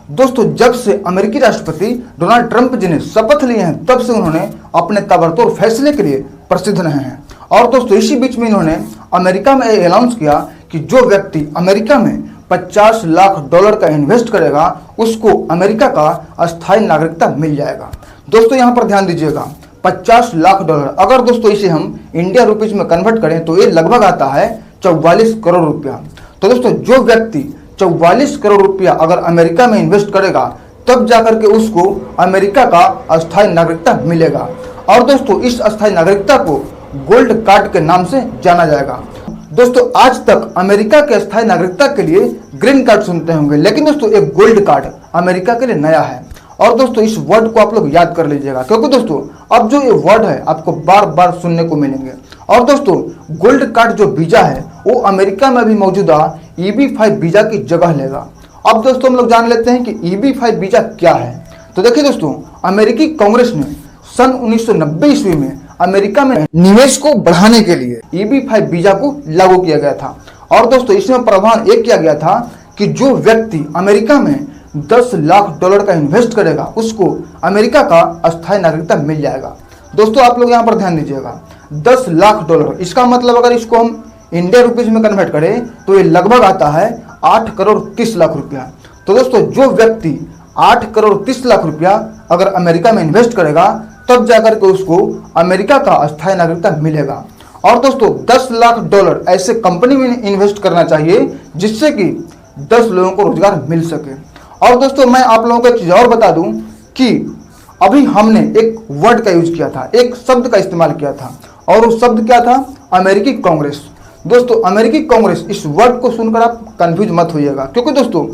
दोस्तों जब से अमेरिकी राष्ट्रपति डोनाल्ड ट्रंप जी ने शपथ लिए हैं तब से उन्होंने अपने ताबड़तोड़ फैसले के लिए प्रसिद्ध रहे हैं। और दोस्तों इसी बीच में इन्होंने अमेरिका में अनाउंस किया कि जो व्यक्ति अमेरिका में $50 लाख का इन्वेस्ट करेगा उसको अमेरिका का अस्थायी नागरिकता मिल जाएगा। दोस्तों यहाँ पर ध्यान दीजिएगा, $50 लाख। अगर दोस्तों इसे हम इंडिया रुपीज में कन्वर्ट करें तो ये लगभग आता है 44 करोड़ रुपया। तो दोस्तों जो व्यक्ति 44 करोड़ रुपया अगर अमेरिका में इन्वेस्ट करेगा तब जाकर के उसको अमेरिका का अस्थायी नागरिकता मिलेगा। और दोस्तों इस अस्थायी नागरिकता को गोल्ड कार्ड के नाम से जाना जाएगा। दोस्तों आज तक अमेरिका के अस्थायी नागरिकता के लिए ग्रीन कार्ड सुनते होंगे, लेकिन दोस्तों एक गोल्ड कार्ड अमेरिका के लिए नया है। और दोस्तों इस वर्ड को आप लोग याद कर लीजिएगा, क्योंकि दोस्तों अब जो ये वर्ड है आपको बार बार सुनने को मिलेंगे। और दोस्तों गोल्ड कार्ड जो वीजा है वो अमेरिका में भी मौजूदा EB-5 वीजा की जगह लेगा। अब दोस्तों हम लोग जान लेते हैं कि EB-5 वीजा क्या है। तो देखिए दोस्तों, अमेरिकी कांग्रेस ने सन 1990 ईस्वी में अमेरिका में निवेश को बढ़ाने के लिए EB-5 वीजा को लागू किया गया था। और दोस्तों इसमें प्रावधान एक किया गया था कि जो व्यक्ति अमेरिका में $10 लाख का इन्वेस्ट करेगा उसको अमेरिका का अस्थायी नागरिकता मिल जाएगा। दोस्तों आप लोग यहाँ पर ध्यान दीजिएगा, $10 लाख, इसका मतलब अगर इसको हम इंडिया रुपीज में कन्वर्ट करें तो ये लगभग आता है 8 करोड़ 30 लाख रुपया। तो दोस्तों जो व्यक्ति 8 करोड़ 30 लाख रुपया अगर अमेरिका में इन्वेस्ट करेगा तब जाकर के उसको अमेरिका का अस्थायी नागरिकता मिलेगा। और दोस्तों $10 लाख ऐसे कंपनी में इन्वेस्ट करना चाहिए जिससे कि 10 लोगों को रोजगार मिल सके। और दोस्तों मैं आप लोगों को एक चीज और बता दूं कि अभी हमने एक वर्ड का यूज किया था, एक शब्द का इस्तेमाल किया था, और वो शब्द क्या था? अमेरिकी कांग्रेस। दोस्तों अमेरिकी कांग्रेस, इस वर्ड को सुनकर आप कंफ्यूज मत होइएगा, क्योंकि दोस्तों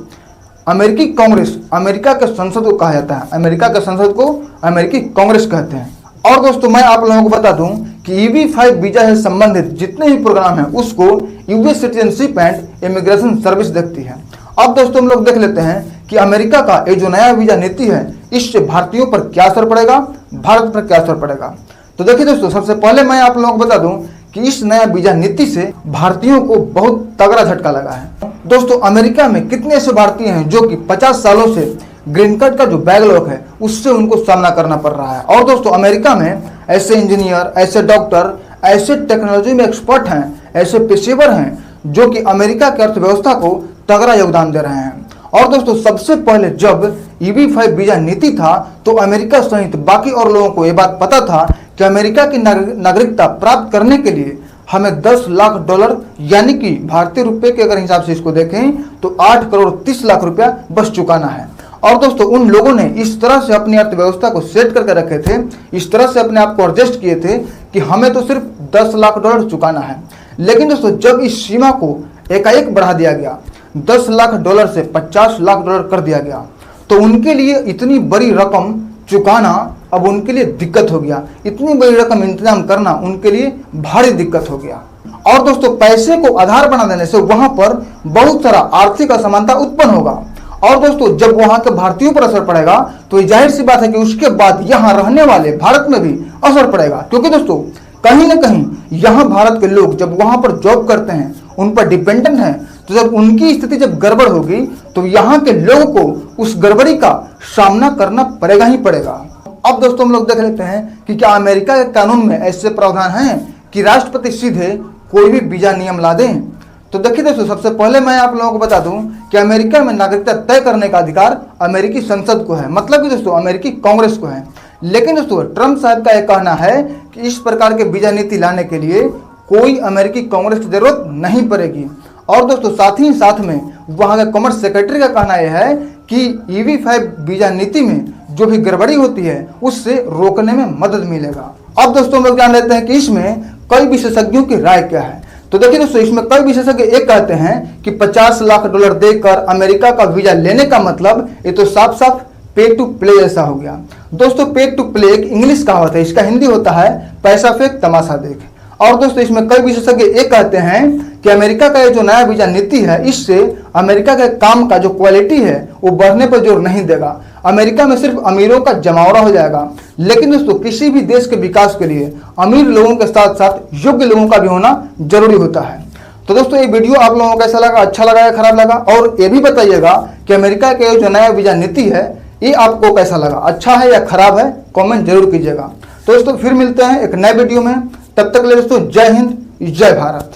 अमेरिकी कांग्रेस अमेरिका के संसद को कहा जाता है, अमेरिका के संसद को अमेरिकी कांग्रेस कहते हैं। और दोस्तों मैं आप लोगों को बता दूं कि EB-5 वीजा से संबंधित जितने भी प्रोग्राम हैं उसको US citizenship and immigration service देखती है। अब दोस्तों हम लोग देख लेते हैं कि अमेरिका का ये जो नया वीजा नीति है इससे भारतीयों पर क्या असर पड़ेगा, भारत पर क्या असर पड़ेगा। तो देखिए दोस्तों, सबसे पहले मैं आप लोगों को बता दूं कि इस नया वीजा नीति से भारतीयों को बहुत तगड़ा झटका लगा है। दोस्तों अमेरिका में कितने ऐसे भारतीय हैं जो कि 50 सालों से ग्रीन कार्ड का जो बैकलॉग है उससे उनको सामना करना पड़ रहा है। और दोस्तों अमेरिका में ऐसे इंजीनियर, ऐसे डॉक्टर, ऐसे टेक्नोलॉजी में एक्सपर्ट हैं, ऐसे पेशेवर हैं जो कि अमेरिका की अर्थव्यवस्था को तगड़ा योगदान दे रहे हैं। और दोस्तों सबसे पहले जब EB-5 वीजा नीति था तो अमेरिका सहित बाकी और लोगों को ये बात पता था कि अमेरिका की नागरिकता प्राप्त करने के लिए हमें $10 लाख यानी कि भारतीय रुपए के अगर हिसाब से इसको देखें तो 8 करोड़ 30 लाख रुपया बस चुकाना है। और दोस्तों उन लोगों ने इस तरह से अपनी अर्थव्यवस्था को सेट करके रखे थे, इस तरह से अपने आप को एडजस्ट किए थे कि हमें तो सिर्फ $10 लाख चुकाना है। लेकिन दोस्तों जब इस सीमा को एकाएक बढ़ा दिया गया, $10 लाख से $50 लाख कर दिया गया, तो उनके लिए इतनी बड़ी रकम चुकाना अब उनके लिए दिक्कत हो गया। इतनी बड़ी रकम इंतजाम करना उनके लिए भारी दिक्कत हो गया। और दोस्तों पैसे को आधार बना देने से वहां पर बहुत सारा आर्थिक असमानता उत्पन्न होगा। और दोस्तों जब वहां के भारतीयों पर असर पड़ेगा तो ये जाहिर सी बात है कि उसके बाद यहाँ रहने वाले भारत में भी असर पड़ेगा, क्योंकि दोस्तों कहीं ना कहीं यहाँ भारत के लोग जब वहां पर जॉब करते हैं, उन पर डिपेंडेंट हैं, तो जब उनकी स्थिति जब गड़बड़ होगी तो यहाँ के लोगों को उस गड़बड़ी का सामना करना पड़ेगा ही पड़ेगा। अब दोस्तों हम लोग देख लेते हैं कि क्या अमेरिका के कानून में ऐसे प्रावधान हैं कि राष्ट्रपति सीधे कोई भी वीजा नियम ला दें। तो देखिए दोस्तों, सबसे पहले मैं आप लोगों को बता दूं कि अमेरिका में नागरिकता तय करने का अधिकार अमेरिकी संसद को है, मतलब कि दोस्तों अमेरिकी कांग्रेस को है। लेकिन दोस्तों ट्रंप साहब का यह कहना है कि इस प्रकार के वीजा नीति लाने के लिए कोई अमेरिकी कांग्रेस की जरूरत नहीं पड़ेगी। और दोस्तों साथ ही साथ में वहां के कॉमर्स सेक्रेटरी का कहना यह है कि EB-5 वीजा नीति में जो भी गड़बड़ी होती है उससे रोकने में मदद मिलेगा। अब दोस्तों हम लोग जान लेते हैं कि इसमें कई विशेषज्ञों की राय क्या है। तो देखिए दोस्तों इसमें कई विशेषज्ञ एक कहते हैं कि $50 लाख देकर अमेरिका का वीजा लेने का मतलब ये तो साफ साफ पे टू प्ले जैसा हो गया। दोस्तों पे टू प्ले एक इंग्लिश कहावत है, इसका हिंदी होता है पैसा फेंक तमाशा देख। और दोस्तों इसमें कई विशेषज्ञ एक कहते हैं कि अमेरिका का ये जो नया वीजा नीति है इससे अमेरिका के काम का जो क्वालिटी है वो बढ़ने पर जोर नहीं देगा। अमेरिका में सिर्फ अमीरों का जमावड़ा हो जाएगा। लेकिन दोस्तों किसी भी देश के विकास के लिए अमीर लोगों के साथ साथ योग्य लोगों का भी होना जरूरी होता है। तो दोस्तों ये वीडियो आप लोगों को कैसा लगा, अच्छा लगा या खराब लगा, और ये भी बताइएगा कि अमेरिका का जो नया वीजा नीति है ये आपको कैसा लगा, अच्छा है या खराब है, कमेंट जरूर कीजिएगा। तो दोस्तों फिर मिलते हैं एक नए वीडियो में, तब तक के लिए दोस्तों जय हिंद, जय भारत।